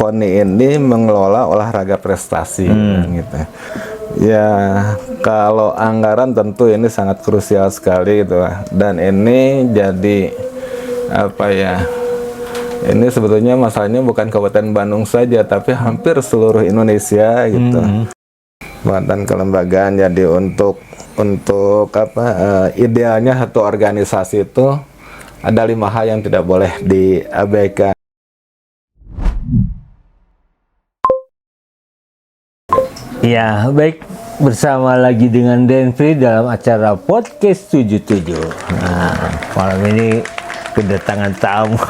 KONI ini mengelola olahraga prestasi gitu. Ya, kalau anggaran tentu ini sangat krusial sekali gitu. Dan ini jadi apa ya? Ini sebetulnya masalahnya bukan Kabupaten Bandung saja, tapi hampir seluruh Indonesia gitu. Dan kelembagaan, jadi untuk apa idealnya satu organisasi itu ada 5 hal yang tidak boleh diabaikan. Ya, baik, bersama lagi dengan Denfri dalam acara Podcast 77. Nah, malam ini kedatangan tamu.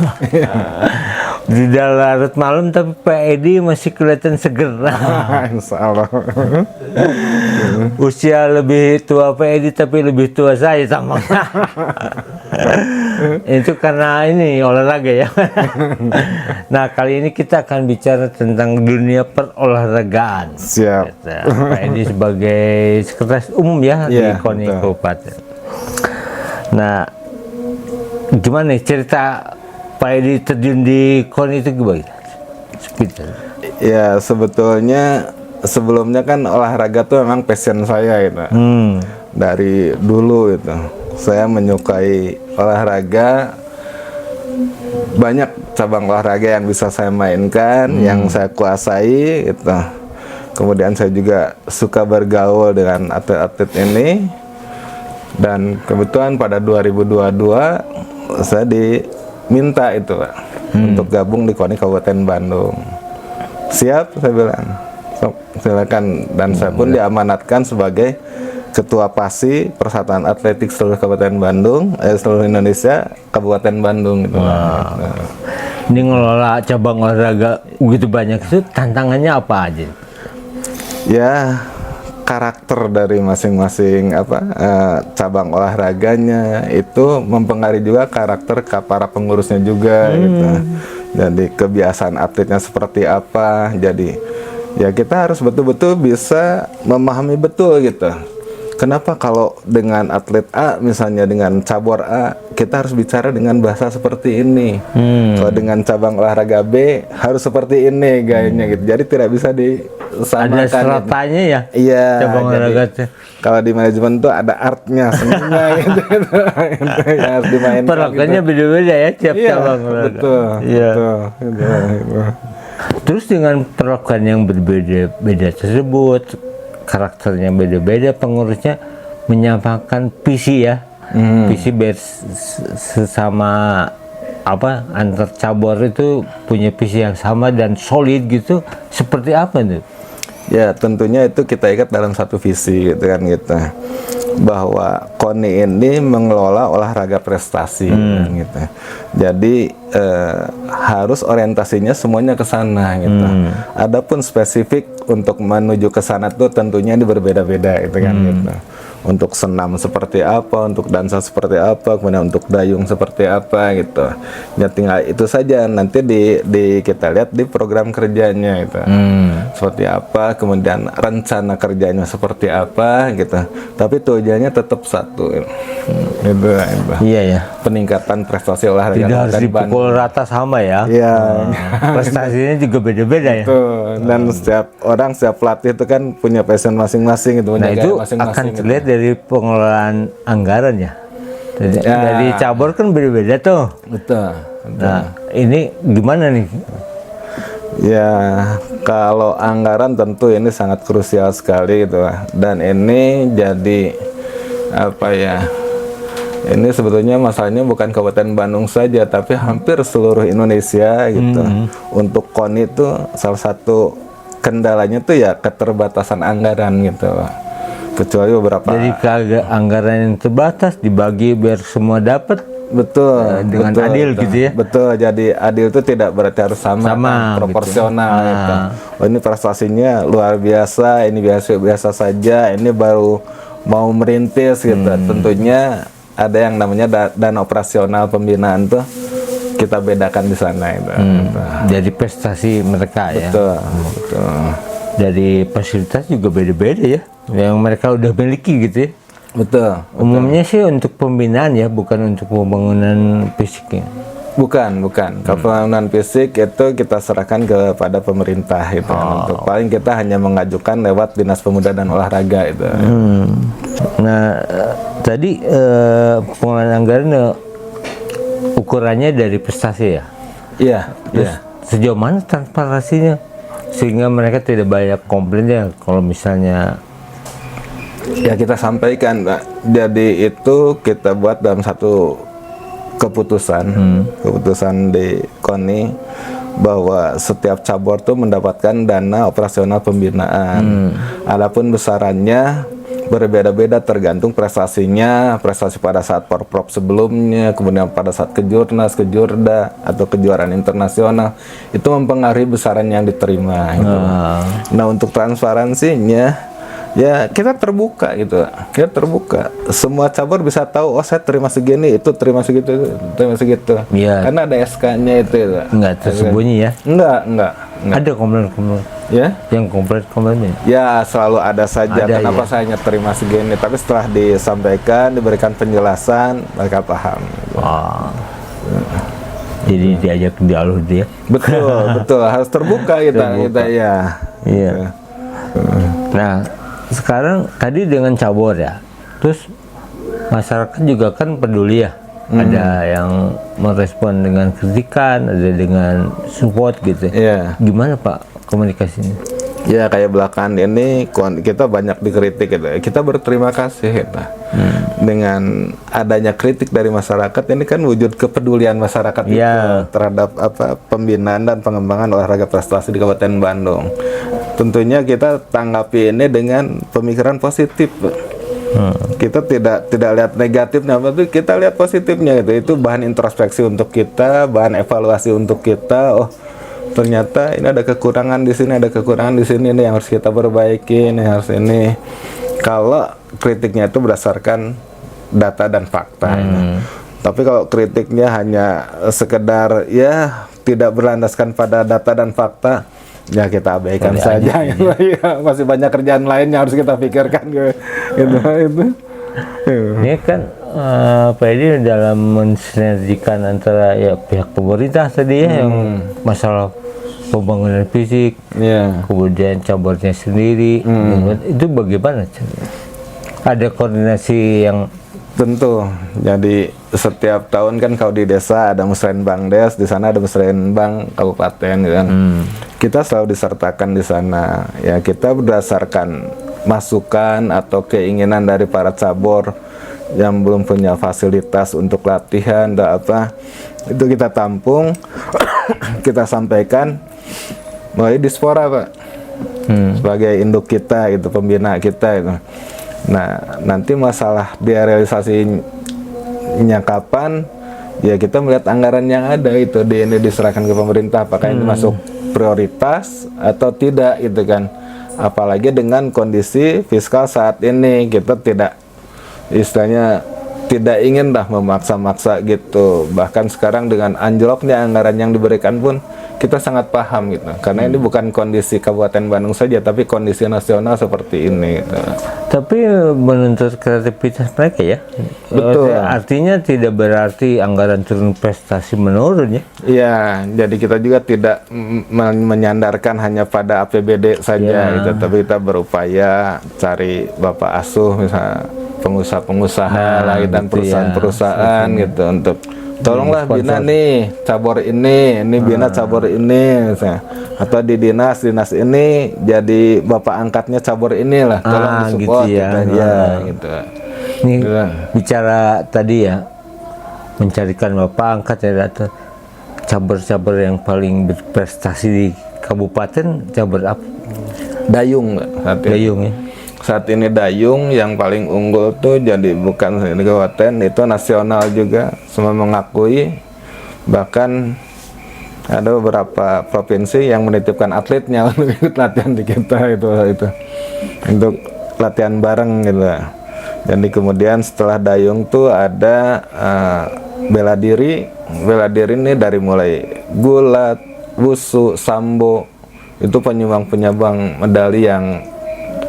Sudah larut malam tapi Pak Edi masih kelihatan seger. Insya Allah. Usia lebih tua Pak Edi tapi lebih tua saya tampaknya. Itu karena ini olahraga ya. Nah, kali ini kita akan bicara tentang dunia perolahragaan. Siap. Pak Edi sebagai sekretaris umum ya di KONI Kabupaten. Nah, gimana nih cerita Pak Edi terjun di KONI itu gimana? Ya, sebetulnya sebelumnya kan olahraga tuh memang passion saya gitu. Dari dulu itu saya menyukai olahraga, banyak cabang olahraga yang bisa saya mainkan, yang saya kuasai gitu. Kemudian saya juga suka bergaul dengan atlet-atlet ini, dan kebetulan pada 2022 saya diminta itu Pak, untuk gabung di KONI Kabupaten Bandung. Siap, saya bilang, silakan. Dan saya pun diamanatkan sebagai Ketua PASI Persatuan Atletik seluruh Kabupaten Bandung, seluruh Indonesia, Kabupaten Bandung gitu. Wow. Ini ngelola cabang olahraga begitu banyak, itu tantangannya apa aja? Ya, karakter dari masing-masing cabang olahraganya itu mempengaruhi juga karakter para pengurusnya juga gitu. Jadi kebiasaan atletnya seperti apa. Jadi ya kita harus betul-betul bisa memahami betul gitu. Kenapa kalau dengan atlet A, misalnya dengan cabur A, kita harus bicara dengan bahasa seperti ini. Kalau dengan cabang olahraga B, harus seperti ini gayanya gitu. Jadi tidak bisa disamakan. Ada stratanya ya? Iya. Cabang olahraga. Kalau di manajemen tuh ada artnya, seninya gitu. Itu yang harus dimainkan. Perlakuannya gitu. Beda-beda ya tiap cabang olahraga. Betul. Iya. Betul. Terus dengan perlakuan yang berbeda-beda tersebut, karakternya beda-beda, pengurusnya menyampaikan visi ya, visi biar sesama antar cabur itu punya visi yang sama dan solid gitu. Seperti apa nih? Ya, tentunya itu kita ikat dalam satu visi gitu kan gitu, bahwa KONI ini mengelola olahraga prestasi gitu. Jadi harus orientasinya semuanya ke sana gitu. Adapun spesifik untuk menuju ke sana tuh tentunya ini berbeda-beda gitu kan gitu. Untuk senam seperti apa, untuk dansa seperti apa, kemudian untuk dayung seperti apa gitu. Ya tinggal itu saja, nanti kita lihat di program kerjanya gitu. Seperti apa, kemudian rencana kerjanya seperti apa gitu. Tapi tujuannya tetap satu. Gitu. Iya ya. Peningkatan prestasi olahraga. Tidak harus dipukul rata sama ya. Iya. Prestasinya juga beda-beda ya. Dan setiap orang, setiap pelatih itu kan punya passion masing-masing gitu. Nah itu masing-masing akan gitu. terlihat dari pengelolaan anggaran ya. Dari cabur kan beda-beda tuh. Betul. Nah ini gimana nih? Ya, kalau anggaran tentu ini sangat krusial sekali gitu. Dan ini jadi apa ya? Ini sebetulnya masalahnya bukan Kabupaten Bandung saja, tapi hampir seluruh Indonesia gitu. Untuk KONI itu salah satu kendalanya tuh ya keterbatasan anggaran gitu. Kecuali beberapa. Jadi anggaran yang terbatas dibagi biar semua dapat. Betul, dengan betul, adil betul. gitu ya. Betul, jadi adil itu tidak berarti harus sama kan, proporsional gitu. Gitu. Oh ini prestasinya luar biasa, ini biasa saja, ini baru mau merintis gitu. Tentunya ada yang namanya dana operasional pembinaan tuh kita bedakan di sana itu. Jadi prestasi mereka ya. Betul, betul. Jadi fasilitas juga beda-beda ya, yang mereka udah miliki gitu ya. Betul. Umumnya sih untuk pembinaan ya, bukan untuk pembangunan fisiknya. Bukan. Kalau pembangunan fisik itu kita serahkan kepada pemerintah itu kan. Untuk paling kita hanya mengajukan lewat Dinas Pemuda dan Olahraga itu. Nah, tadi pengelolaan anggaran ukurannya dari prestasi ya. Iya. Sejauh mana transparansinya sehingga mereka tidak banyak komplain ya kalau misalnya Ya kita sampaikan, Pak. Jadi itu kita buat dalam satu keputusan di KONI bahwa setiap cabur tuh mendapatkan dana operasional pembinaan. Adapun besarannya berbeda-beda tergantung prestasinya, prestasi pada saat Porprov sebelumnya, kemudian pada saat Kejurnas, Kejurda atau kejuaraan internasional itu mempengaruhi besaran yang diterima. Gitu. Nah untuk transparansinya ya kita terbuka gitu, kita terbuka. Semua cabur bisa tahu, oh saya terima segini, itu terima segitu, terima segitu. Iya. Karena ada SK-nya itu. nggak tersembunyi ya. Enggak. Ada komplain Ya? yang komplain. Ya selalu ada saja. Ada, Kenapa ya. saya hanya terima segini? Tapi setelah disampaikan, diberikan penjelasan, mereka paham. Gitu. Jadi diajak dialog dia. Betul. Harus terbuka kita ya. Iya. Nah, sekarang tadi dengan cabur ya, terus masyarakat juga kan peduli ya. Ada yang merespon dengan kritikan, ada dengan support gitu. Iya. Gimana Pak komunikasinya? Ya kayak belakangan ini kita banyak dikritik gitu. Kita berterima kasih gitu. Dengan adanya kritik dari masyarakat ini kan wujud kepedulian masyarakat itu terhadap pembinaan dan pengembangan olahraga prestasi di Kabupaten Bandung. Tentunya kita tanggapi ini dengan pemikiran positif. Kita tidak lihat negatifnya, tapi kita lihat positifnya gitu. Itu bahan introspeksi untuk kita, bahan evaluasi untuk kita. Oh, ternyata ini ada kekurangan di sini, ada kekurangan di sini, ini yang harus kita perbaiki, ini harus ini. Kalau kritiknya itu berdasarkan data dan fakta. Tapi kalau kritiknya hanya sekedar ya tidak berlandaskan pada data dan fakta, ya kita abaikan saja. Ya, masih banyak kerjaan lain yang harus kita pikirkan gitu. Ini kan Pak Edi dalam mensinergikan antara ya pihak pemerintah tadi ya yang masalah pembangunan fisik, kemudian caburnya sendiri, itu bagaimana? Ada koordinasi yang tentu. Jadi setiap tahun kan kalau di desa ada musrenbangdes, di sana ada musrenbang kabupaten gitu kan. Kita selalu disertakan di sana. Ya kita berdasarkan masukan atau keinginan dari para cabur yang belum punya fasilitas untuk latihan dan apa, itu kita tampung, kita sampaikan melalui Dispora Pak, sebagai induk kita gitu, pembina kita gitu. Nah nanti masalah biaya realisasinya kapan, ya kita melihat anggaran yang ada itu ini diserahkan ke pemerintah, apakah ini masuk prioritas atau tidak gitu kan. Apalagi dengan kondisi fiskal saat ini, kita tidak istilahnya tidak ingin memaksa-maksa gitu. Bahkan sekarang dengan anjloknya anggaran yang diberikan pun kita sangat paham gitu, karena ini bukan kondisi Kabupaten Bandung saja, tapi kondisi nasional seperti ini gitu. Tapi menuntut kreativitas mereka ya. Betul. Artinya tidak berarti anggaran turun, prestasi menurun ya. Iya, jadi kita juga tidak menyandarkan hanya pada APBD saja gitu, tapi kita berupaya cari Bapak Asuh misalnya pengusaha-pengusaha lagi dan perusahaan-perusahaan gitu untuk tolonglah bina nih cabur ini bina cabur ini misalnya. Atau di dinas ini jadi bapak angkatnya cabur inilah, tolong disupport gitu ya. Gitu. Ini bicara tadi ya, mencarikan bapak angkat ya, atau cabur-cabur yang paling berprestasi di kabupaten, cabur apa? Dayung Dayung ya. Saat ini Dayung yang paling unggul tuh jadi bukan di kabupaten, itu nasional juga, semua mengakui. Bahkan ada beberapa provinsi yang menitipkan atletnya untuk ikut latihan di kita itu untuk latihan bareng gitu. Jadi kemudian setelah Dayung tuh ada bela diri ini dari mulai gulat, wusu, sambo, itu penyumbang medali yang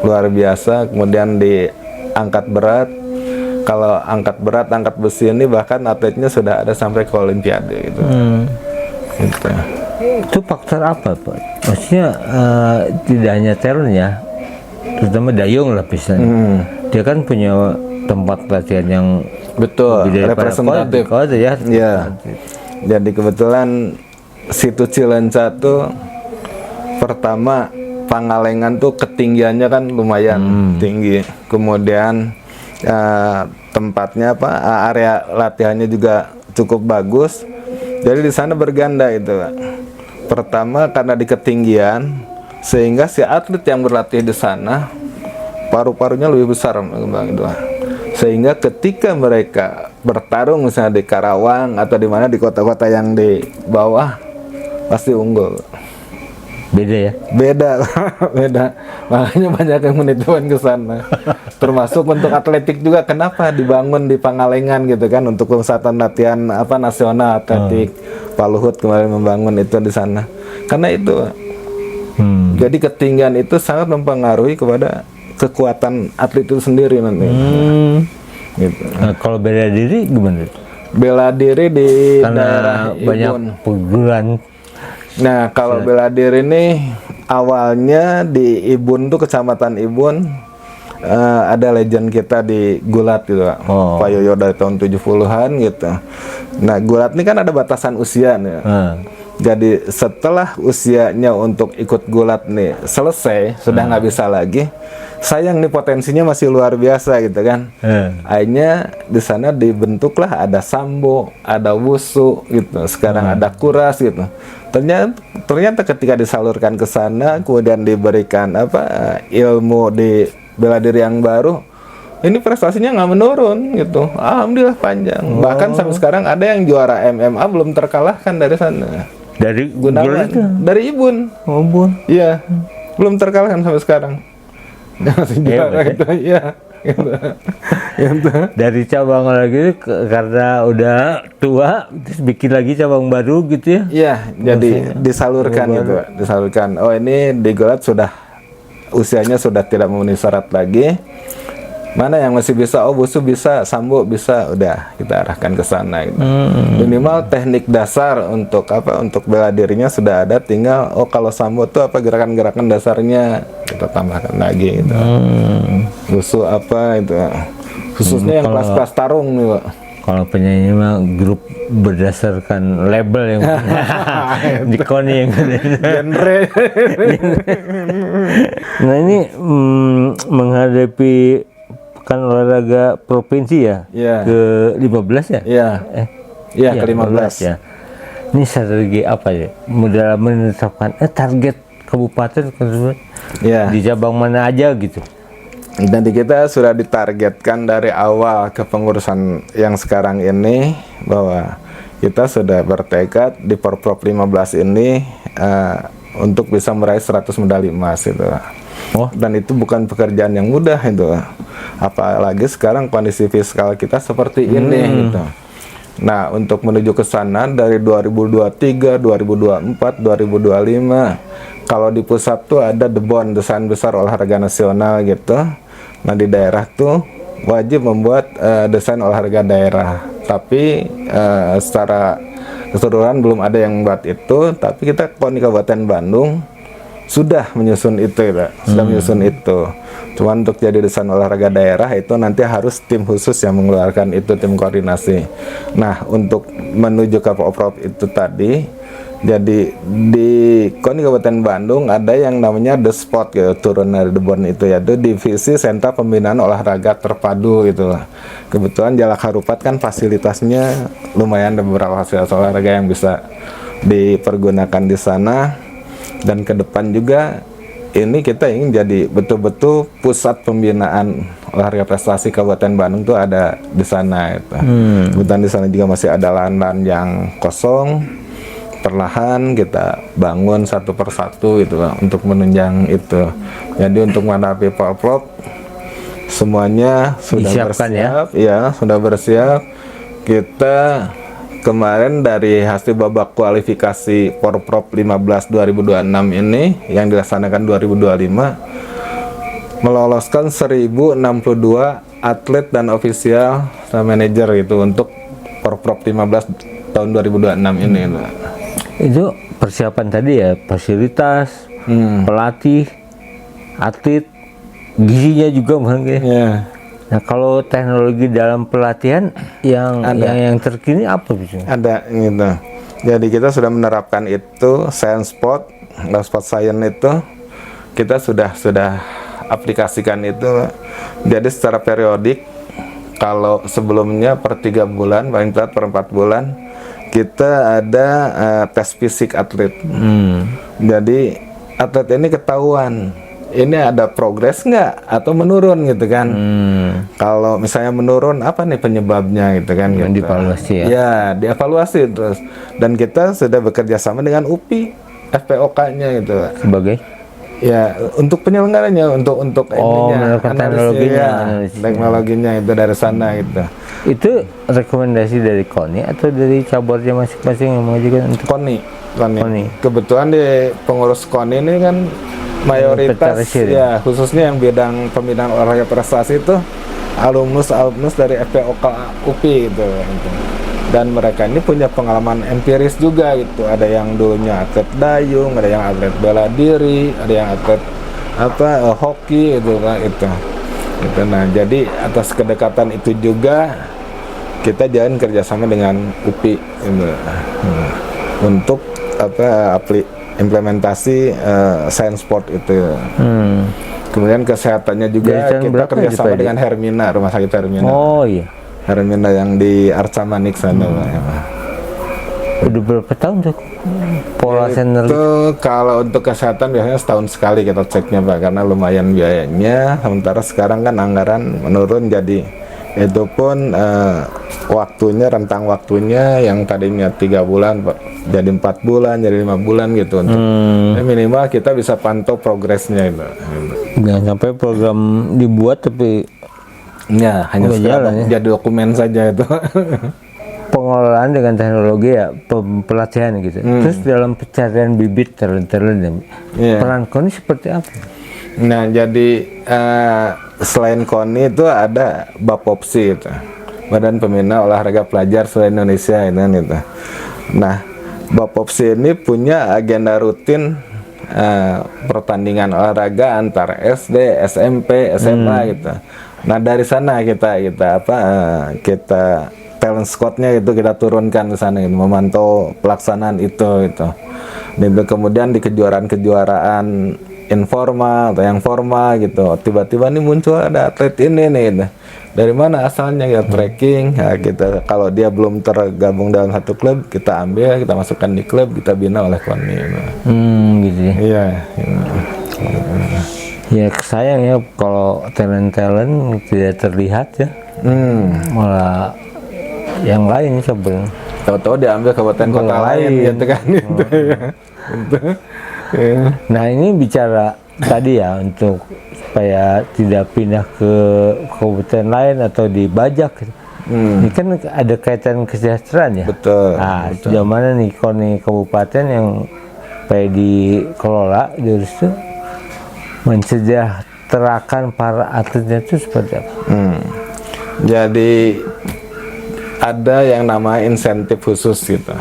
luar biasa. Kemudian di angkat berat Kalau angkat berat, angkat besi ini bahkan atletnya sudah ada sampai ke Olimpiade gitu. Gitu. Itu faktor apa, Pak? Maksudnya tidak hanya talent ya, terutama dayung lah misalnya. Dia kan punya tempat latihan yang Betul, lebih daripada representatif. kode ya. Iya. Jadi kebetulan situ Cileunca tuh pertama Pangalengan tuh ketinggiannya kan lumayan tinggi. Kemudian tempatnya apa, area latihannya juga cukup bagus. Jadi di sana berganda itu, Pak. Pertama karena di ketinggian, sehingga si atlet yang berlatih di sana paru-parunya lebih besar, Bang, itu. Sehingga ketika mereka bertarung misalnya di Karawang atau di mana di kota-kota yang di bawah pasti unggul. Beda ya. Beda. Beda. Makanya banyak yang menitipan ke sana. Termasuk untuk atletik juga, kenapa dibangun di Pangalengan gitu kan, untuk pusatan latihan apa nasional atletik. Pak Luhut kemarin membangun itu di sana. Karena itu. Jadi ketinggian itu sangat mempengaruhi kepada kekuatan atlet itu sendiri nanti. Gitu. Nah, kalau bela diri gimana? Bela diri di Karena daerah banyak Ibun. perguruan. Nah, kalau bela diri ini awalnya di Ibun tuh, Kecamatan Ibun, ada legend kita di Gulat gitu, Pak. Pak Yoyo dari tahun 70-an gitu. Nah, Gulat ini kan ada batasan usia nih. Jadi setelah usianya untuk ikut Gulat nih selesai, sudah nggak bisa lagi. Sayang nih, potensinya masih luar biasa gitu kan. Akhirnya di sana dibentuklah ada sambo, ada wusu gitu. Sekarang ada kuras gitu. Ternyata ketika disalurkan ke sana, kemudian diberikan apa ilmu di bela diri yang baru, ini prestasinya nggak menurun gitu. Alhamdulillah panjang. Bahkan sampai sekarang ada yang juara MMA belum terkalahkan dari sana. Dari Gunawan, dari Ibun. Ibun. Iya, belum terkalahkan sampai sekarang. Masih juara Hebat, gitu, iya. Gitu. Dari cabang lagi karena udah tua, terus bikin lagi cabang baru gitu ya. Iya, jadi disalurkan gitu, Pak. Disalurkan. Oh, ini di Gulat sudah usianya sudah tidak memenuhi syarat lagi. Mana yang masih bisa? Oh, wusu bisa, sambo bisa, udah kita arahkan ke sana gitu. Minimal teknik dasar untuk apa? Untuk bela dirinya sudah ada, tinggal kalau sambo tuh apa gerakan-gerakan dasarnya kita tambahkan lagi gitu. Wusu apa itu? Khususnya yang kelas-kelas tarung nih, Pak. Kalau penyanyi mah grup berdasarkan label yang Nikoni yang Genre. Nah ini menghadapi kan olahraga provinsi ya, ke-15 ya? Iya. Iya, ke-15 ya. Ini strategi apa ya? Dalam menetapkan target kabupaten di cabang mana aja gitu. Dan di kita sudah ditargetkan dari awal kepengurusan yang sekarang ini bahwa kita sudah bertekad di Porprov 15 ini untuk bisa meraih 100 medali emas itu. Dan itu bukan pekerjaan yang mudah itu. Apalagi sekarang kondisi fiskal kita seperti ini gitu. Nah, untuk menuju ke sana dari 2023, 2024, 2025, kalau di pusat tuh ada DEBON, Desain Besar Olahraga Nasional gitu. Nah, di daerah tuh wajib membuat desain olahraga daerah. Tapi secara keseluruhan belum ada yang membuat itu. Tapi kita KONI Kabupaten Bandung sudah menyusun itu, ya, sudah menyusun itu. Cuma untuk jadi desain olahraga daerah itu nanti harus tim khusus yang mengeluarkan itu, tim koordinasi. Nah, untuk menuju ke Porprov itu tadi, jadi di KONI Kabupaten Bandung ada yang namanya The Spot gitu, turun dari DEBON itu ya, itu divisi sentra pembinaan olahraga terpadu gitu. Kebetulan Jalak Harupat kan fasilitasnya lumayan, ada beberapa fasilitas olahraga yang bisa dipergunakan di sana. Dan ke depan juga ini kita ingin jadi betul-betul pusat pembinaan olahraga prestasi Kabupaten Bandung tuh ada di sana itu. Kebetulan di sana juga masih ada lahan-lahan yang kosong. Perlahan kita bangun satu persatu gitu untuk menunjang itu. Jadi untuk menghadapi Porprov semuanya sudah bersiap, ya sudah bersiap. Kita kemarin dari hasil babak kualifikasi Porprov 15 2026 ini yang dilaksanakan 2025 meloloskan 1062 atlet dan ofisial sama manajer gitu untuk Porprov 15 tahun 2026 ini gitu. Itu persiapan tadi ya, fasilitas, pelatih, atlet, gizinya juga mungkin. Ya. Nah, kalau teknologi dalam pelatihan yang terkini apa gitu? Ada gitu. Jadi kita sudah menerapkan itu science sport science itu kita sudah aplikasikan itu. Jadi secara periodik, kalau sebelumnya per 3 bulan, paling telat per 4 bulan kita ada tes fisik atlet. Jadi atlet ini ketahuan ini ada progres nggak atau menurun gitu kan. Kalau misalnya menurun, apa nih penyebabnya gitu kan. Gitu. Dievaluasi ya? Ya, dievaluasi terus. Dan kita sudah bekerja sama dengan UPI, FPOK-nya gitu. Sebagai? Ya, untuk penyelenggaranya, untuk ininya, teknologinya itu dari sana gitu. Itu rekomendasi dari KONI atau dari cabornya masing-masing yang mengajukan untuk KONI. KONI. Kebetulan di pengurus KONI ini kan mayoritas ya, khususnya yang bidang pembinaan olahraga prestasi itu alumnus dari FPOK UPI gitu. Dan mereka ini punya pengalaman empiris juga gitu. Ada yang dulunya atlet dayung, ada yang atlet bela diri, ada yang atlet hoki gitu kan itu. Gitu. Nah, jadi atas kedekatan itu juga kita jalin kerjasama dengan UPI gitu. Untuk implementasi science sport itu. Kemudian kesehatannya juga kita kerjasama dengan Hermina, Rumah Sakit Hermina. Oh iya. Hermina yang di Arca Manik sana. Udah berapa tahun tuh pola sender? Itu kalau untuk kesehatan biasanya setahun sekali kita ceknya Pak, karena lumayan biayanya. Sementara sekarang kan anggaran menurun, jadi itu pun rentang waktunya yang tadinya 3 bulan Pak, jadi 4 bulan, jadi 5 bulan gitu. Untuk minimal kita bisa pantau progresnya itu. Jangan sampai program dibuat tapi ya hanya jadi dokumen saja itu. Pengelolaan dengan teknologi ya, pelatihan gitu. Terus dalam pencarian bibit talent peran KONI seperti apa? Nah, jadi selain KONI itu ada Bapopsi itu, Badan Pembina Olahraga Pelajar seluruh Indonesia itu. Nah, Bapopsi ini punya agenda rutin pertandingan olahraga antara SD, SMP, SMA gitu. Nah, dari sana kita talent squad-nya itu kita turunkan ke sana gitu, memantau pelaksanaan itu. Dan kemudian di kejuaraan informal atau yang formal gitu, tiba-tiba nih muncul ada atlet ini nih gitu. Dari mana asalnya kita tracking. Nah, kita kalau dia belum tergabung dalam satu klub, kita ambil, kita masukkan di klub, kita bina oleh KONI gitu. Gitu ya. Iya. Ya sayang ya kalau talent tidak terlihat ya. Malah yang lain sebenarnya. Tahu-tahu diambil kabupaten kota lain gitu kan. Nah, ini bicara tadi ya untuk supaya tidak pindah ke kabupaten lain atau dibajak. Ini kan ada kaitan kesejahteraan ya. Betul. Nah, sejauh mana nih KONI kabupaten yang supaya dikelola terus itu mensejahterakan para atletnya itu seperti apa? Jadi ada yang namanya insentif khusus gitu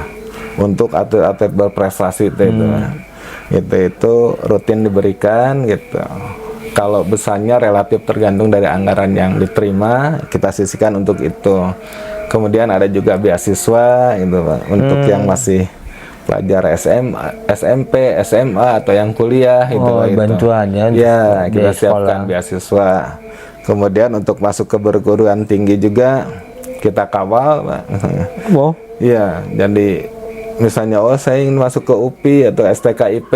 untuk atlet-atlet berprestasi itu rutin diberikan gitu. Kalau besarnya relatif tergantung dari anggaran yang diterima, kita sisihkan untuk itu. Kemudian ada juga beasiswa gitu Pak, untuk yang masih pelajar SMP, SMA atau yang kuliah itu. Bantuannya ya kita siapkan beasiswa. Kemudian untuk masuk ke perguruan tinggi juga kita kawal Pak. Iya, jadi misalnya saya ingin masuk ke UPI atau STKIP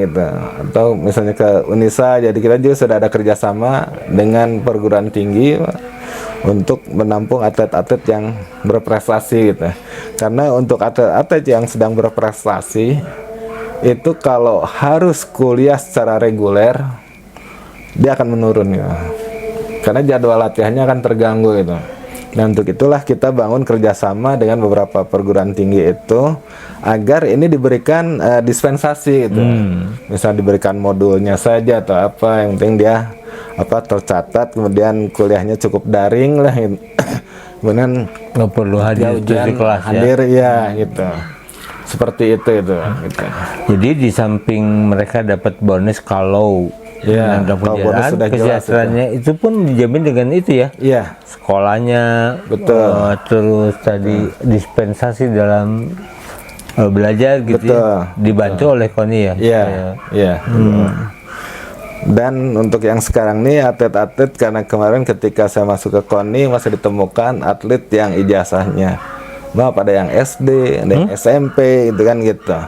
gitu, atau misalnya ke Unisa, jadi kita juga sudah ada kerjasama dengan perguruan tinggi Pak, untuk menampung atlet-atlet yang berprestasi gitu. Karena untuk atlet-atlet yang sedang berprestasi itu kalau harus kuliah secara reguler dia akan menurun ya. Karena jadwal latihannya akan terganggu gitu. Dan untuk itulah kita bangun kerjasama dengan beberapa perguruan tinggi itu agar ini diberikan dispensasi gitu. Misal diberikan modulnya saja atau apa, yang penting dia tercatat, kemudian kuliahnya cukup daring lah gitu. Kemudian nggak perlu hadir di kelas ya. hadir ya gitu, seperti itu gitu. Jadi di samping mereka dapat bonus kalau Ya, menangkap kalau bonus kegiatan, sudah jelas kesejahteraannya itu pun dijamin dengan itu ya. Iya, Sekolahnya, Betul. terus tadi dispensasi dalam belajar gitu Betul. ya, dibantu oleh KONI ya. iya, iya. Dan untuk yang sekarang nih atlet-atlet, karena kemarin ketika saya masuk ke KONI masih ditemukan atlet yang ijazahnya pada yang SD, ada yang SMP gitu kan gitu.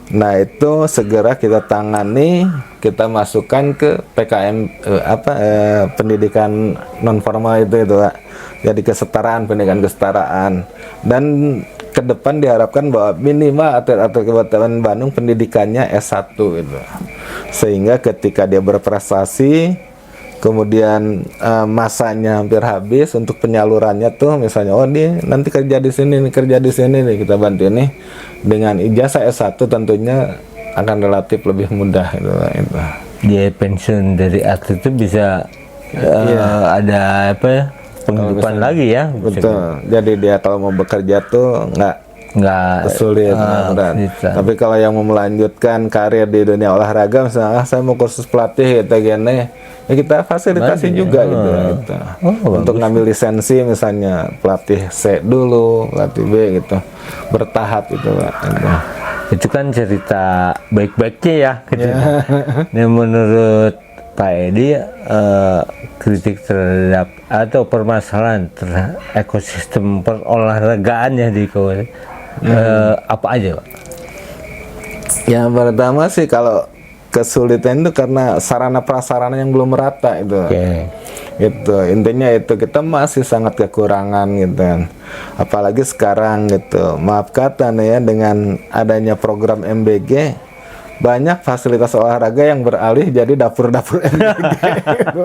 Nah itu segera kita tangani, kita masukkan ke PKM pendidikan non formal itu Pak. Jadi kesetaraan, pendidikan kesetaraan. Dan ke depan diharapkan bahwa minimal atlet-atlet Kabupaten Bandung pendidikannya S1 itu. Sehingga ketika dia berprestasi, kemudian masanya hampir habis untuk penyalurannya tuh, misalnya oh dia nanti kerja di sini nih, kerja di sini nih, kita bantu nih dengan ijazah S1 tentunya akan relatif lebih mudah gitu. Dia pensiun dari atlet itu bisa ada apa ya, penghidupan lagi ya. Betul. Jadi dia kalau mau bekerja tuh nggak sulit, berat. Tapi kalau yang mau melanjutkan karir di dunia olahraga, misalnya saya mau kursus pelatih gitu gini, ya kita fasilitasi juga gitu. Untuk ngambil lisensi misalnya pelatih C dulu, pelatih B gitu, bertahap gitu Pak. Itu kan cerita baik-baiknya ya gitu. Nah, menurut Pak Edi, kritik terhadap atau permasalahan terhadap ekosistem perolahragaan ya di kawasan apa aja Pak? Yang pertama sih kalau kesulitan itu karena sarana prasarana yang belum merata itu. Gitu, intinya itu kita masih sangat kekurangan gitu kan. Apalagi sekarang gitu, maaf kata nih ya, dengan adanya program MBG banyak fasilitas olahraga yang beralih jadi dapur-dapur MBG gitu.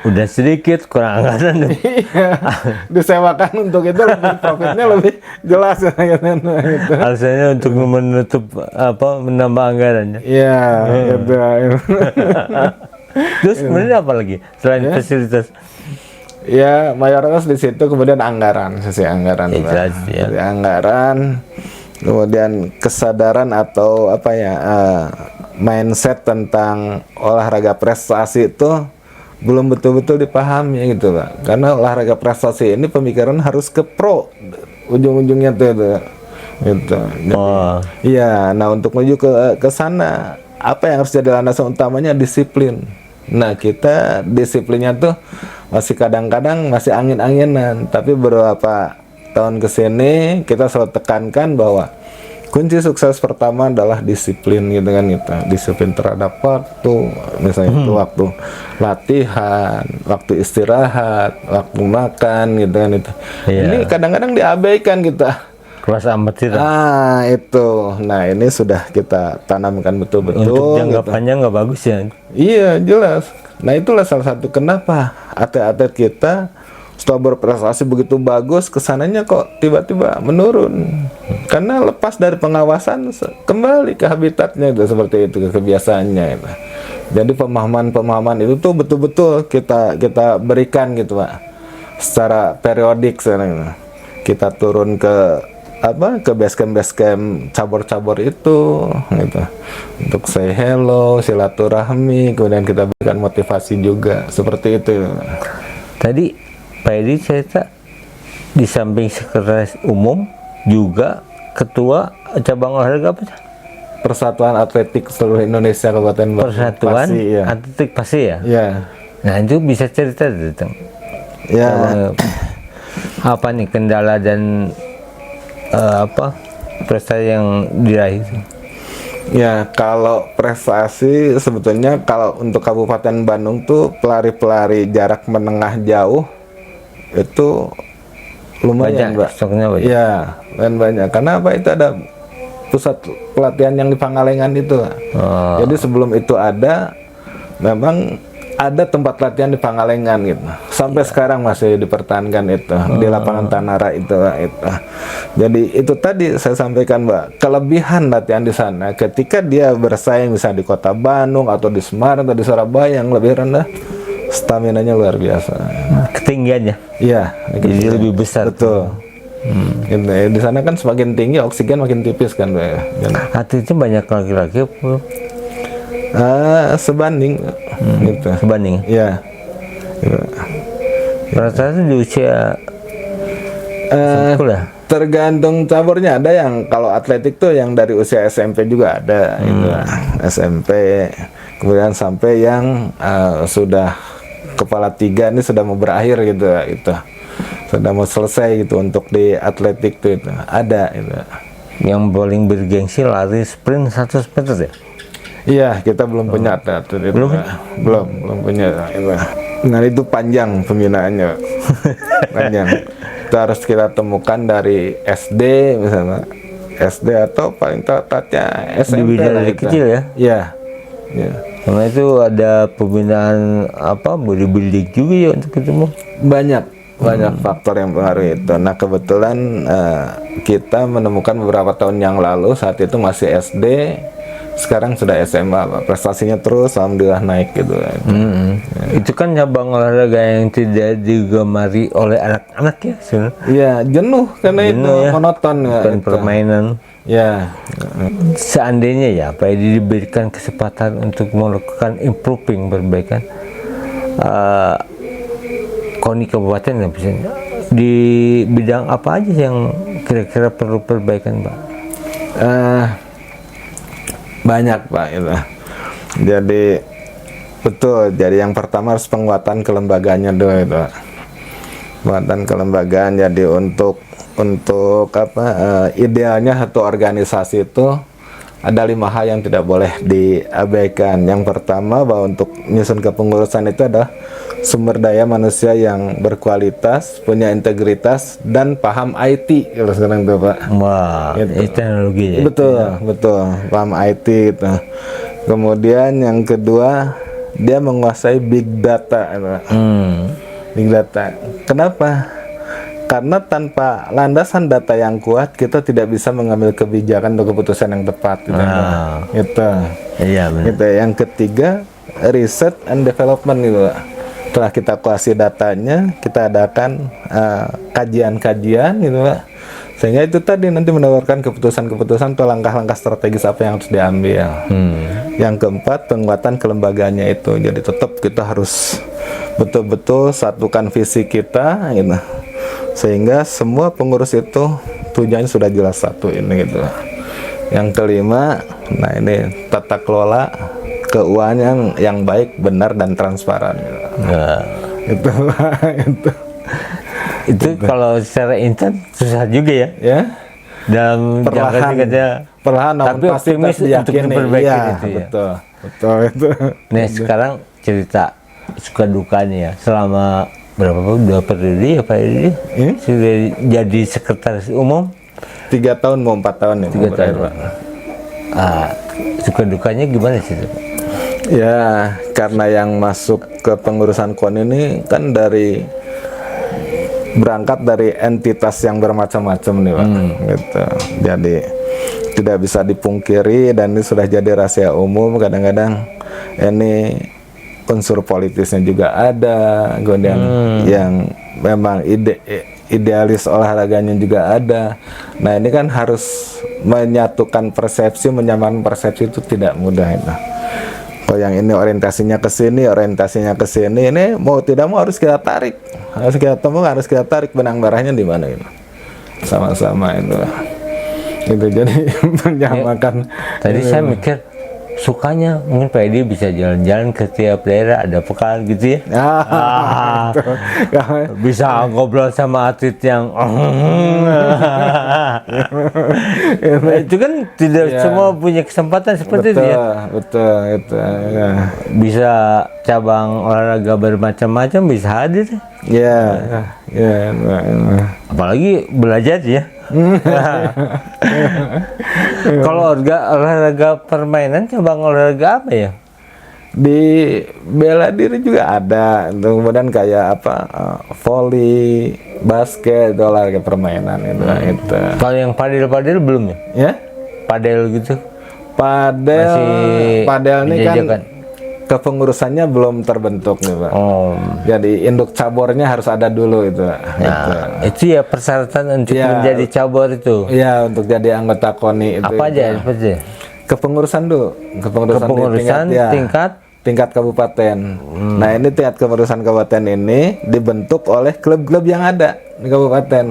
Udah sedikit kurang anggaran. Disewakan untuk itu lebih profitnya lebih jelas gitu. Alasannya untuk menutup menambah anggarannya. Iya, gitu. Terus sebenarnya apa lagi selain fasilitas? Ya mayoritas di situ, kemudian anggaran, sisi anggaran, Sisi anggaran, kemudian kesadaran atau mindset tentang olahraga prestasi itu belum betul-betul dipahami gitu Pak. Karena olahraga prestasi ini pemikiran harus ke pro ujung-ujungnya tuh gitu. Iya, nah untuk menuju ke sana apa yang harus jadi landasan utamanya? Disiplin. Nah kita disiplinnya tuh masih kadang-kadang masih angin-anginan, tapi beberapa tahun kesini kita selalu tekankan bahwa kunci sukses pertama adalah disiplin gitu kan gitu. Disiplin terhadap waktu, misalnya itu waktu latihan, waktu istirahat, waktu makan gitu kan itu. Ini kadang-kadang diabaikan kita. Kelas amatir. Itu. Nah ini sudah kita tanamkan betul-betul. Untuk jangka panjang nggak bagus ya. Iya jelas. Nah itulah salah satu kenapa atlet-atlet kita setelah berprestasi begitu bagus, kesananya kok tiba-tiba menurun. Karena lepas dari pengawasan kembali ke habitatnya itu, seperti itu, ke kebiasaannya itu. Jadi pemahaman-pemahaman itu tuh betul-betul kita berikan gitu Pak. Secara periodik sekarang kita turun ke basecamp cabur-cabur itu gitu. Untuk say hello, silaturahmi, kemudian kita berikan motivasi juga, seperti itu. Tadi Pak Edi cerita di samping sekretaris umum juga ketua cabang olahraga apa? Persatuan Atletik Seluruh Indonesia Kabupaten Bandung. Persatuan Atletik Pasi ya? Iya. Nah itu bisa cerita tentang apa nih kendala dan prestasi yang diraih? Ya kalau prestasi sebetulnya kalau untuk Kabupaten Bandung tuh pelari-pelari jarak menengah jauh itu lumayan Mbak. Stoknya banyak. Ya, lumayan banyak. Karena apa? Itu ada pusat pelatihan yang di Pangalengan itu. Jadi sebelum itu ada, memang ada tempat latihan di Pangalengan gitu. Sampai sekarang masih dipertahankan itu di lapangan Tanara itu. Jadi itu tadi saya sampaikan, Mbak, kelebihan latihan di sana ketika dia bersaing misalnya di Kota Bandung atau di Semarang atau di Surabaya yang lebih rendah, staminanya luar biasa. Ketinggiannya. Iya, Jadi lebih besar. betul. Gitu ya. Di sana kan semakin tinggi oksigen makin tipis kan, Mbak. Ya. Atletnya banyak laki-laki apa? Sebanding gitu. Sebanding. Ya. Rata-rata di usia sekolah. Tergantung caburnya, ada yang kalau atletik tuh yang dari usia SMP juga ada gitu. SMP kemudian sampai yang sudah kepala 3 ini sudah mau berakhir gitu itu. Sudah mau selesai gitu untuk di atletik tuh itu. Ada itu. Yang paling bergengsi lari sprint 100 meter ya? Iya, kita belum punya atlet itu. Belum punya itu. Nah, itu panjang pembinaannya. Panjang. Itu harus kita temukan dari SD misalnya. SD atau paling tepatnya SMP Dibina lah dari itu. kecil ya? Iya. Iya. Karena itu ada pembinaan apa bodybuilding juga ya untuk ketemu. Banyak faktor yang pengaruh itu. Nah, kebetulan kita menemukan beberapa tahun yang lalu, saat itu masih SD, sekarang sudah SMA, Pak. Prestasinya terus alhamdulillah naik gitu. Itu kan cabang olahraga yang tidak digemari oleh anak-anak ya sebenarnya. Iya, jenuh karena itu Ya. monoton ya. Bukan itu. permainan. Ya. Seandainya ya Pak Edi diberikan kesempatan untuk melakukan improving perbaikan KONI kabupaten ya, misalnya di bidang apa aja yang kira-kira perlu perbaikan, Pak? Banyak, Pak, itu. Jadi betul. Jadi yang pertama harus penguatan kelembagaannya dulu itu. Penguatan kelembagaan. Jadi untuk idealnya satu organisasi itu ada 5 hal yang tidak boleh diabaikan. Yang pertama, bahwa untuk menyusun kepengurusan itu adalah sumber daya manusia yang berkualitas, punya integritas, dan paham IT. Kalau sekarang itu, Pak. Wah, Gitu. ini teknologi ya. Betul, paham IT gitu. Kemudian yang kedua, dia menguasai big data. Big data. Kenapa? Karena tanpa landasan data yang kuat, kita tidak bisa mengambil kebijakan atau keputusan yang tepat. Gitu. Gitu. Iya benar. Gitu. Yang ketiga, research and development gitu, Pak. Setelah kita kuasai datanya, kita adakan kajian-kajian gitu, Pak. Sehingga itu tadi nanti menawarkan keputusan-keputusan atau langkah-langkah strategis apa yang harus diambil. Yang keempat, penguatan kelembagaannya itu. Jadi tetap kita harus betul-betul satukan visi kita gitu. Sehingga semua pengurus itu tujuannya sudah jelas satu ini gitu. Yang kelima, nah ini tata kelola keuangan yang baik, benar, dan transparan gitu. Itu Itu kalau secara instan susah juga ya. ya. Dalam jangka dekatnya. Perlahan namun Tapi pasti optimis untuk diyakini. diperbaiki Iya, itu ya. Betul itu. Nah sekarang cerita suka dukanya ya. Selama berapa dua periode ya Pak Edi? Sudah jadi sekretaris umum 3 tahun mau 4 tahun ya. 3 tahun. Suka dukanya gimana sih Pak? Ya, karena yang masuk ke pengurusan KONI ini kan berangkat dari entitas yang bermacam-macam nih, Pak. Gitu. Jadi tidak bisa dipungkiri dan ini sudah jadi rahasia umum. Kadang-kadang ini unsur politisnya juga ada, kemudian yang memang idealis olahraganya juga ada. Nah ini kan harus menyatukan persepsi, menyamakan persepsi itu tidak mudah itu. Kalau yang ini orientasinya ke sini, ini mau tidak mau harus kita tarik, harus kita temukan, harus kita tarik benang merahnya di mana itu. Sama-sama itu. Itu jadi menyamakan. Tadi saya mikir sukanya mungkin Pak Edi bisa jalan-jalan ke tiap daerah, ada pekan gitu ya. Bisa ngobrol sama atlet yang itu kan tidak semua punya kesempatan seperti itu ya. Betul itu. Ya. Bisa cabang olahraga bermacam-macam bisa hadir. Ya. Apalagi belajar ya. Kalau olahraga permainan cabang olahraga apa ya? Di bela diri juga ada, kemudian kayak apa, volley, basket, itu olahraga permainan itu. Kalau yang padel belum ya? Ya, Padel gitu. padel, Masih padel ini kan dijajakan. kepengurusannya belum terbentuk nih Pak. Oh. Jadi induk cabornya harus ada dulu itu. Nah, itu ya persyaratan untuk Ya. menjadi cabur itu. Ya, untuk jadi anggota KONI itu. Apa aja? Apa aja? Kepengurusan dulu, kepengurusan di Kepengurusan tingkat kabupaten. Nah, ini tingkat kepengurusan kabupaten ini dibentuk oleh klub-klub yang ada di kabupaten.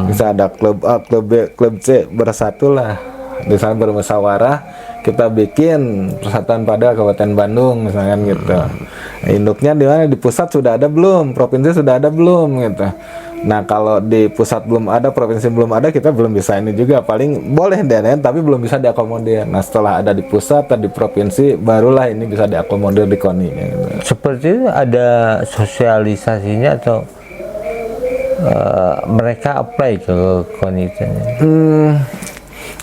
Bisa ada klub A, klub B, klub C, bersatulah. Di sana bermusyawarah, kita bikin Persatuan Padel Kabupaten Bandung misalkan gitu. Induknya di mana? Di pusat sudah ada belum? Provinsi sudah ada belum gitu. Nah, kalau di pusat belum ada, provinsi belum ada, kita belum bisa ini juga. Paling boleh DNN, tapi belum bisa diakomodir. Nah, setelah ada di pusat atau di provinsi, barulah ini bisa diakomodir di KONI gitu. Seperti itu ada sosialisasinya atau mereka apply ke KONI itu?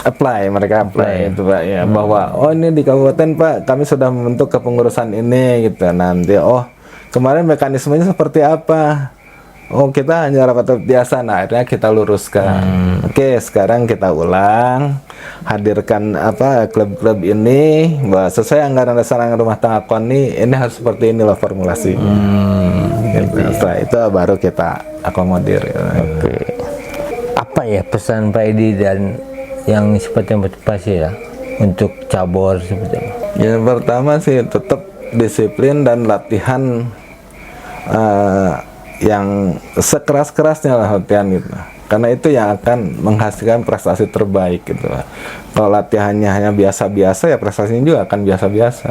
Mereka apply itu Pak ya, bahwa oh ini di kabupaten Pak kami sudah membentuk kepengurusan ini gitu. Nanti kemarin mekanismenya seperti apa? Oh, kita hanya rapat biasa. Nah, akhirnya kita luruskan. Oke, sekarang kita ulang, hadirkan apa klub-klub ini bahwa sesuai anggaran dasar anggaran rumah tangga KONI ini harus seperti inilah formulasinya. Gitu. Setelah itu baru kita akomodir. Oke. Apa ya pesan Pak Edi dan yang sifatnya motivasi ya untuk cabur seperti itu? Yang pertama sih tetap disiplin dan latihan yang sekeras-kerasnya lah latihan gitu. Karena itu yang akan menghasilkan prestasi terbaik gitu. Kalau latihannya hanya biasa-biasa ya prestasinya juga akan biasa-biasa.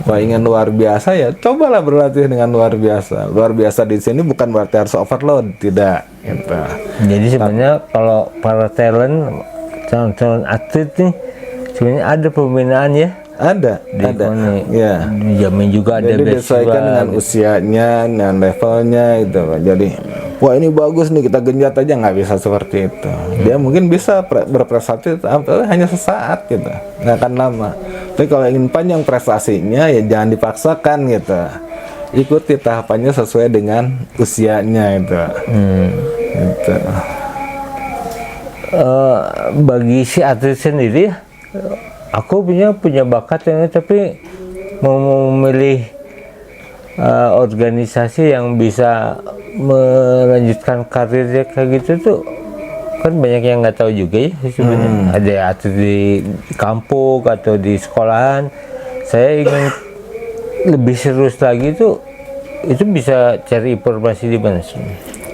Kalau ingin luar biasa ya cobalah berlatih dengan luar biasa. Luar biasa di sini bukan berarti harus overload, tidak gitu. Jadi sebenarnya kalau para calon atlet nih sebenarnya ada pembinaan ya? Ada. Ya. Dijamin juga ada Jadi disesuaikan dengan usianya, dengan levelnya gitu. Jadi, wah ini bagus nih kita genjot aja, nggak bisa seperti itu. Dia mungkin bisa berprestasi hanya sesaat gitu, nggak akan lama. Tapi kalau ingin panjang prestasinya ya jangan dipaksakan gitu. Ikuti tahapannya sesuai dengan usianya itu. Gitu. Bagi si atlet sendiri, aku punya bakat yang tapi mau memilih organisasi yang bisa melanjutkan karirnya kayak gitu tuh kan banyak yang nggak tahu juga ya sebenarnya. Ada atlet di kampung atau di sekolahan. Saya ingin lebih serius lagi tuh, itu bisa cari informasi di mana sih?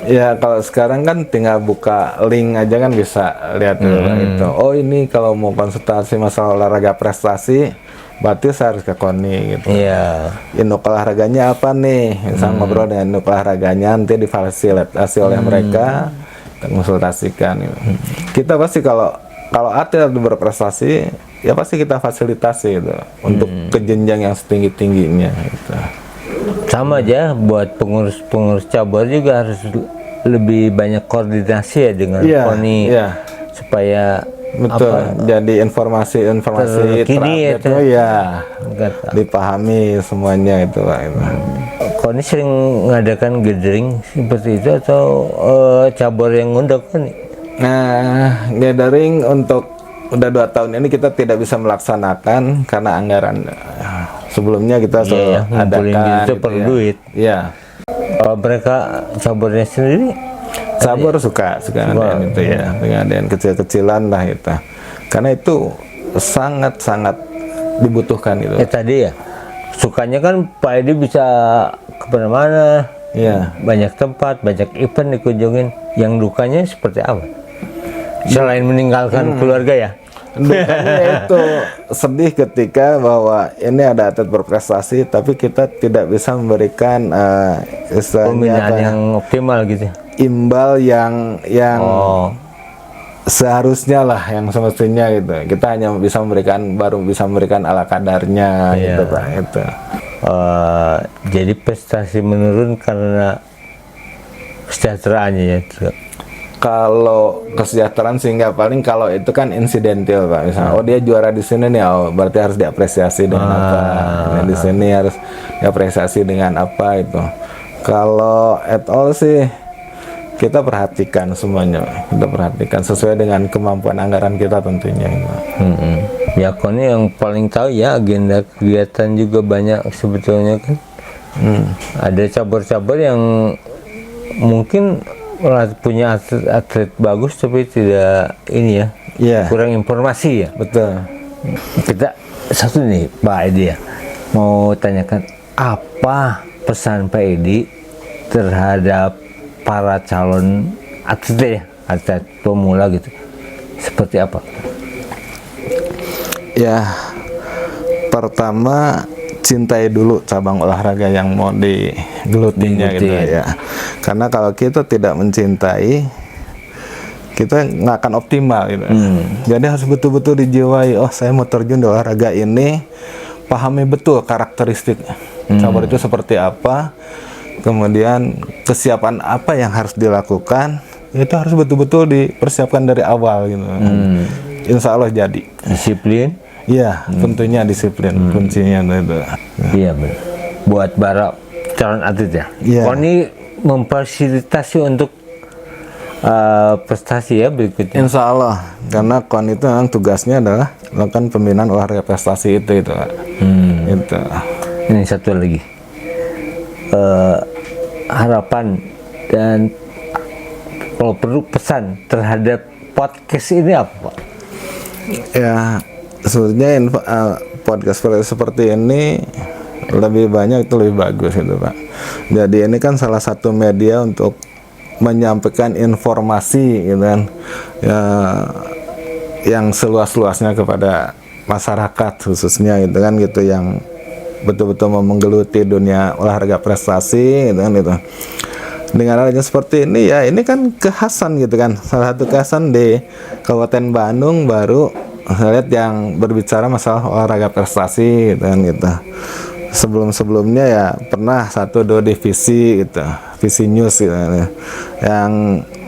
Ya kalau sekarang kan tinggal buka link aja kan bisa lihat itu. Oh ini kalau mau konsultasi masalah olahraga prestasi, berarti saya harus ke KONI gitu. Iya. Induk olahraganya apa nih? Misal ngobrol dengan induk olahraganya, nanti difasilitasi oleh mereka, kita konsultasikan. Gitu. Kita pasti kalau atlet berprestasi, ya pasti kita fasilitasi gitu untuk ke jenjang yang setinggi-tingginya. Gitu. Sama aja buat pengurus cabur juga harus lebih banyak koordinasi ya dengan KONI supaya betul. Jadi informasi terkini itu ya dipahami semuanya itu Pak. KONI sering mengadakan gathering seperti itu atau cabur yang ngundang KONI? Nah, gathering untuk udah 2 tahun ini kita tidak bisa melaksanakan karena anggaran. Sebelumnya kita adakan gitu perlu duit. Iya. Kalau mereka caburnya sendiri, cabur suka ngadain itu ya, ngadain kecil-kecilan lah itu. Karena itu sangat-sangat dibutuhkan itu. Tadi ya, sukanya kan Pak Edi bisa kemana-mana. Iya. Banyak tempat, banyak event dikunjungin. Yang dukanya seperti apa? Selain meninggalkan keluarga ya? Dukanya itu sedih ketika bahwa ini ada atlet berprestasi tapi kita tidak bisa memberikan pembinaan yang optimal gitu. Imbal yang seharusnya lah, yang semestinya gitu. Kita hanya bisa memberikan ala kadarnya gitu Pak itu. Jadi prestasi menurun karena kesejahteraannya ya. Kalau kesejahteraan sih nggak, paling kalau itu kan insidental Pak. Misalnya, oh dia juara di sini nih, oh berarti harus diapresiasi dengan apa? Nah, di sini harus diapresiasi dengan apa itu. Kalau at all sih kita perhatikan semuanya, kita perhatikan sesuai dengan kemampuan anggaran kita tentunya. Ya KONI yang paling tahu ya agenda kegiatan juga banyak sebetulnya kan. Ada cabur-cabur yang mungkin punya atlet bagus tapi tidak ini ya, kurang informasi ya. Betul. Kita satu nih Pak Edi ya, mau tanyakan apa pesan Pak Edi terhadap para calon atlet ya, atlet pemula gitu, seperti apa? Ya, pertama cintai dulu cabang olahraga yang mau digelutinya gitu ya. Karena kalau kita tidak mencintai, kita nggak akan optimal gitu. Jadi harus betul-betul dijiwai. Oh, saya mau terjun di olahraga ini, pahami betul karakteristik cabur itu seperti apa. Kemudian kesiapan apa yang harus dilakukan, itu harus betul-betul dipersiapkan dari awal gitu. Insya Allah jadi. Disiplin. Iya, tentunya disiplin kuncinya itu. Iya benar. Buat para calon atlet ya. KONI memfasilitasi untuk prestasi ya berikutnya. Insya Allah, karena KON itu memang tugasnya adalah melakukan pembinaan olahraga prestasi itu Pak. Itu. Ini satu lagi, harapan dan kalau perlu pesan terhadap podcast ini apa Pak? Ya, sebenarnya podcast seperti ini lebih banyak itu lebih bagus gitu Pak. Jadi ini kan salah satu media untuk menyampaikan informasi gitu kan, ya, yang seluas-luasnya kepada masyarakat khususnya gitu kan, gitu yang betul-betul mau menggeluti dunia olahraga prestasi gitu kan gitu. Dengan adanya seperti ini ya, ini kan kekhasan gitu kan, salah satu kekhasan di Kabupaten Bandung baru saya lihat yang berbicara masalah olahraga prestasi gitu kan gitu. Sebelum-sebelumnya ya pernah 1-2 divisi gitu, visi news gitu kan. Yang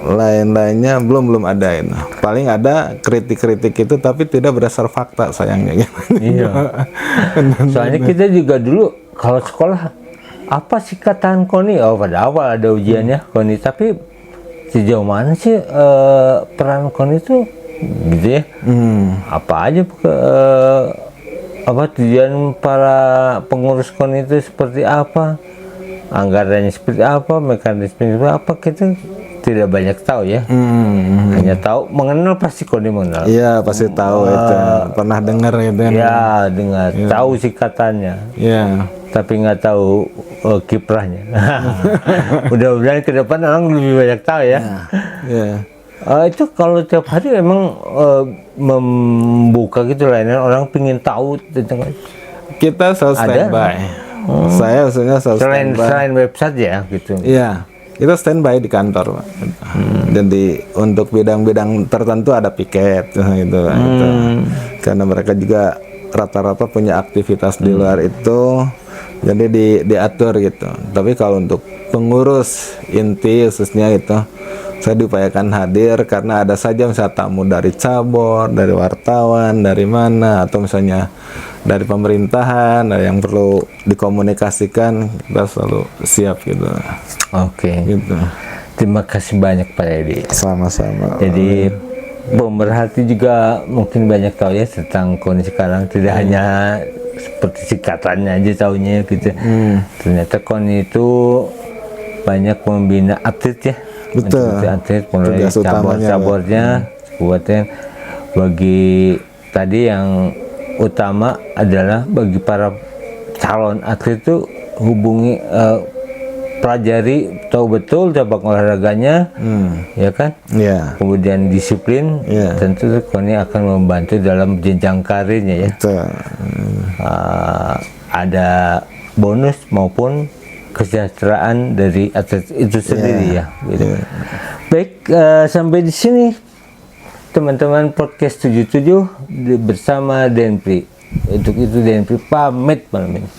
lain-lainnya belum ada itu. Paling ada kritik-kritik itu tapi tidak berdasar fakta sayangnya gitu. Iya. Soalnya kita juga dulu kalau sekolah apa singkatan KONI? Oh, pada awal ada ujiannya KONI, tapi sejauh mana sih peran KONI itu gitu ya? Apa aja apa tujuan para pengurus KONI itu seperti apa? Anggarannya seperti apa? Mekanisme seperti apa? Kita tidak banyak tahu ya. Hanya tahu mengenal, pasti KONI mengenal. Iya, pasti tahu itu. Pernah dengar gitu kan. Ya, dengar. Tahu singkatannya. Iya. Tapi nggak tahu kiprahnya. Mudah-mudahan ke depan orang lebih banyak tahu ya. Itu kalau tiap hari memang membuka gitu lah, orang pingin tahu tentang kita selalu standby. Saya maksudnya selalu standby. Selain website ya gitu. Iya, kita standby di kantor Pak. Jadi untuk bidang-bidang tertentu ada piket gitu Pak. Gitu. Karena mereka juga rata-rata punya aktivitas di luar itu, jadi diatur gitu. Tapi kalau untuk pengurus inti khususnya itu, saya diupayakan hadir karena ada saja misalnya tamu dari cabur, dari wartawan, dari mana, atau misalnya dari pemerintahan, ada yang perlu dikomunikasikan, kita selalu siap gitu. Oke. Gitu. Terima kasih banyak Pak Edi. Sama-sama. Jadi pemerhati juga mungkin banyak tahu ya tentang KONI sekarang, tidak hanya seperti singkatannya aja tahunya gitu. Ternyata KONI itu banyak membina atlet ya. Betul. Atlet mulai cabur-caburnya, kabupaten. Bagi tadi yang utama adalah bagi para calon atlet itu hubungi, pelajari, tahu betul cabang olahraganya, ya kan? Kemudian disiplin, tentu KONI akan membantu dalam jenjang karirnya ya. Ada bonus maupun kesejahteraan dari atlet itu sendiri ya. Gitu. Baik, sampai di sini teman-teman podcast 77 bersama Denpri. Untuk itu Denpri pamit malam ini.